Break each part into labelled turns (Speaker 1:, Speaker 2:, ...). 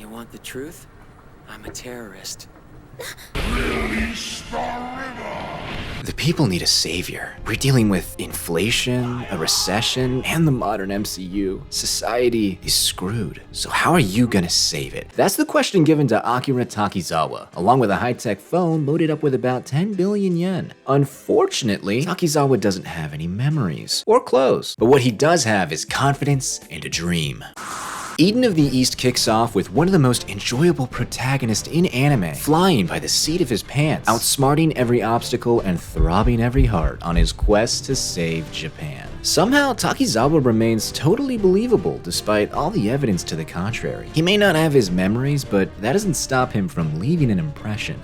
Speaker 1: want the truth? I'm a terrorist.
Speaker 2: Release the river!
Speaker 3: The people need a savior. We're dealing with inflation, a recession, and the modern MCU. Society is screwed. So how are you gonna save it? That's the question given to Akira Takizawa, along with a high-tech phone loaded up with about 10 billion yen. Unfortunately, Takizawa doesn't have any memories or clothes, but what he does have is confidence and a dream. Eden of the East kicks off with one of the most enjoyable protagonists in anime, flying by the seat of his pants, outsmarting every obstacle and throbbing every heart on his quest to save Japan. Somehow, Takizawa remains totally believable despite all the evidence to the contrary. He may not have his memories, but that doesn't stop him from leaving an impression.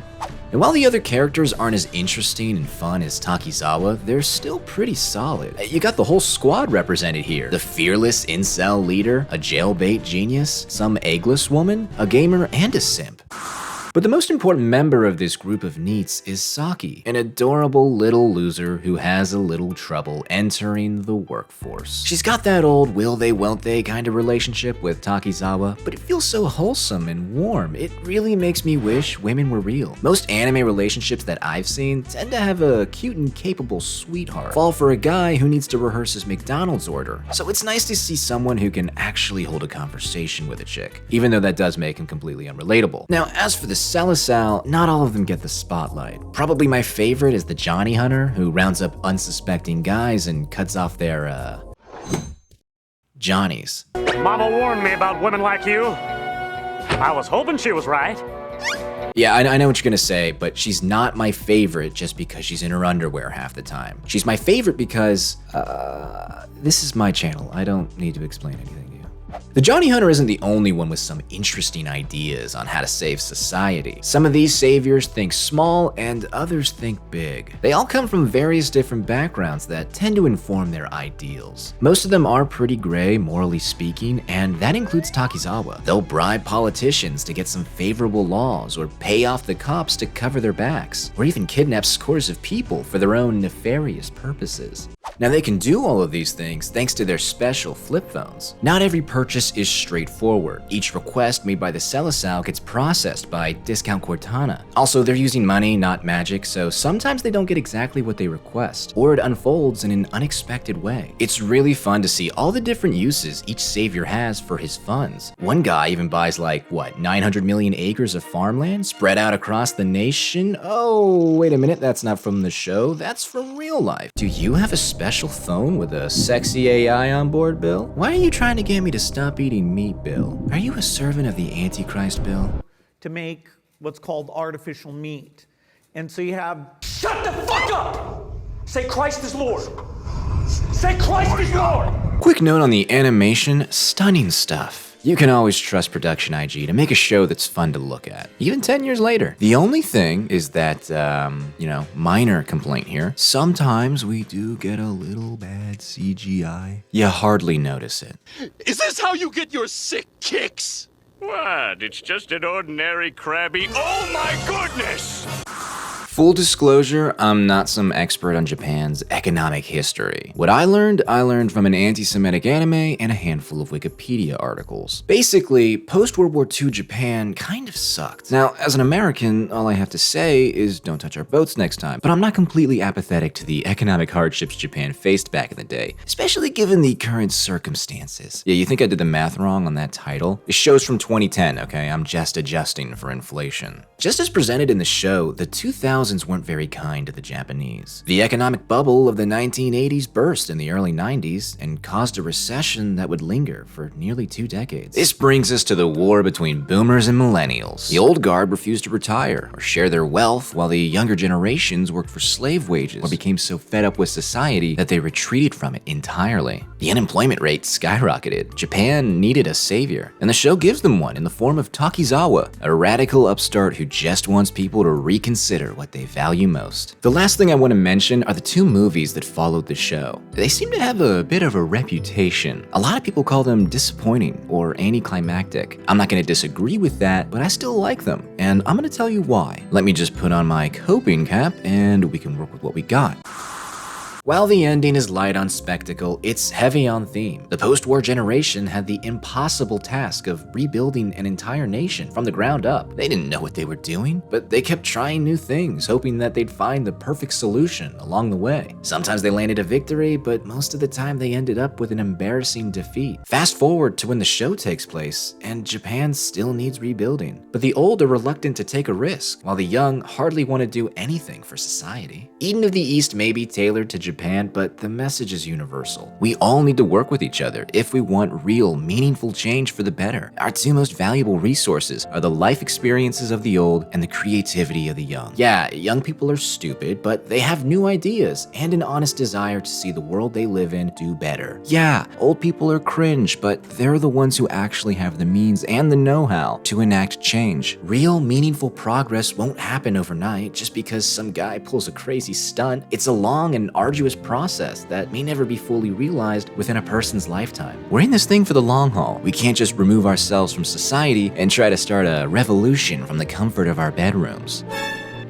Speaker 3: And while the other characters aren't as interesting and fun as Takizawa, they're still pretty solid. You got the whole squad represented here. The fearless incel leader, a jailbait genius, some eggless woman, a gamer, and a simp. But the most important member of this group of neats is Saki, an adorable little loser who has a little trouble entering the workforce. She's got that old will they won't they kind of relationship with Takizawa, but it feels so wholesome and warm. It really makes me wish women were real. Most anime relationships that I've seen tend to have a cute and capable sweetheart fall for a guy who needs to rehearse his McDonald's order. So it's nice to see someone who can actually hold a conversation with a chick, even though that does make him completely unrelatable. Now, as for the Selasal, not all of them get the spotlight. Probably my favorite is the Johnny Hunter, who rounds up unsuspecting guys and cuts off their, Johnnies.
Speaker 4: Mama warned me about women like you. I was hoping she was right.
Speaker 3: Yeah, I know what you're gonna say, but she's not my favorite just because she's in her underwear half the time. She's my favorite because, this is my channel. I don't need to explain anything to you. The Johnny Hunter isn't the only one with some interesting ideas on how to save society. Some of these saviors think small and others think big. They all come from various different backgrounds that tend to inform their ideals. Most of them are pretty gray, morally speaking, and that includes Takizawa. They'll bribe politicians to get some favorable laws, or pay off the cops to cover their backs, or even kidnap scores of people for their own nefarious purposes. Now they can do all of these things thanks to their special flip phones. Not every purchase is straightforward. Each request made by the Selasal gets processed by Discount Cortana. Also, they're using money, not magic, so sometimes they don't get exactly what they request, or it unfolds in an unexpected way. It's really fun to see all the different uses each savior has for his funds. One guy even buys 900 million acres of farmland spread out across the nation? Oh, wait a minute, that's not from the show, that's from real life. Do you have a special phone with a sexy AI on board, Bill? Why are you trying to get me to stop eating meat, Bill? Are you a servant of the Antichrist, Bill?
Speaker 5: To make what's called artificial meat. And so you have... Shut the fuck up! Say Christ is Lord! Say Christ is Lord!
Speaker 3: Quick note on the animation, stunning stuff. You can always trust Production IG to make a show that's fun to look at, even 10 years later. The only thing is that, minor complaint here. Sometimes we do get a little bad CGI. You hardly notice it.
Speaker 2: Is this how you get your sick kicks?
Speaker 4: What? It's just an ordinary crabby. Oh my goodness!
Speaker 3: Full disclosure, I'm not some expert on Japan's economic history. What I learned from an anti-Semitic anime and a handful of Wikipedia articles. Basically, post-World War II Japan kind of sucked. Now, as an American, all I have to say is don't touch our boats next time, but I'm not completely apathetic to the economic hardships Japan faced back in the day, especially given the current circumstances. Yeah, you think I did the math wrong on that title? It shows from 2010, okay? I'm just adjusting for inflation. Just as presented in the show, the 2000s weren't very kind to the Japanese. The economic bubble of the 1980s burst in the early 90s and caused a recession that would linger for nearly 2 decades. This brings us to the war between boomers and millennials. The old guard refused to retire or share their wealth, while the younger generations worked for slave wages or became so fed up with society that they retreated from it entirely. The unemployment rate skyrocketed. Japan needed a savior, and the show gives them one in the form of Takizawa, a radical upstart who just wants people to reconsider what they value most. The last thing I want to mention are the 2 movies that followed the show. They seem to have a bit of a reputation. A lot of people call them disappointing or anticlimactic. I'm not going to disagree with that, but I still like them, and I'm going to tell you why. Let me just put on my coping cap and we can work with what we got. While the ending is light on spectacle, it's heavy on theme. The post-war generation had the impossible task of rebuilding an entire nation from the ground up. They didn't know what they were doing, but they kept trying new things, hoping that they'd find the perfect solution along the way. Sometimes they landed a victory, but most of the time they ended up with an embarrassing defeat. Fast forward to when the show takes place, and Japan still needs rebuilding. But the old are reluctant to take a risk, while the young hardly want to do anything for society. Eden of the East may be tailored to Japan, but the message is universal. We all need to work with each other if we want real, meaningful change for the better. Our two most valuable resources are the life experiences of the old and the creativity of the young. Yeah, young people are stupid, but they have new ideas and an honest desire to see the world they live in do better. Yeah, old people are cringe, but they're the ones who actually have the means and the know-how to enact change. Real, meaningful progress won't happen overnight just because some guy pulls a crazy stunt. It's a long and arduous process that may never be fully realized within a person's lifetime. We're in this thing for the long haul. We can't just remove ourselves from society and try to start a revolution from the comfort of our bedrooms.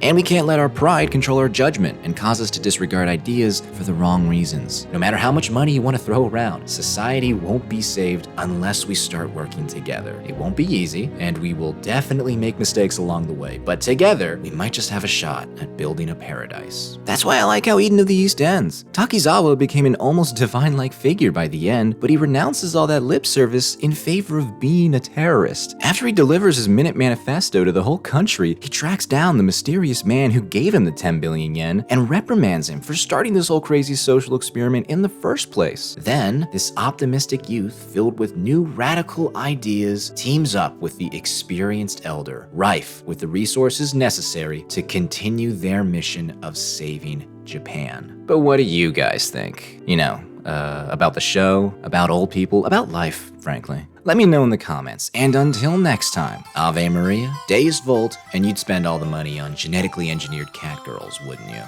Speaker 3: And we can't let our pride control our judgment and cause us to disregard ideas for the wrong reasons. No matter how much money you want to throw around, society won't be saved unless we start working together. It won't be easy, and we will definitely make mistakes along the way, but together, we might just have a shot at building a paradise. That's why I like how Eden of the East ends. Takizawa became an almost divine-like figure by the end, but he renounces all that lip service in favor of being a terrorist. After he delivers his Minute Manifesto to the whole country, he tracks down the mysterious man who gave him the 10 billion yen and reprimands him for starting this whole crazy social experiment in the first place. Then, this optimistic youth filled with new radical ideas teams up with the experienced elder, rife with the resources necessary to continue their mission of saving Japan. But what do you guys think? About the show, about old people, about life, frankly. Let me know in the comments, and until next time, Ave Maria, Deus Volt, and you'd spend all the money on genetically engineered cat girls, wouldn't you?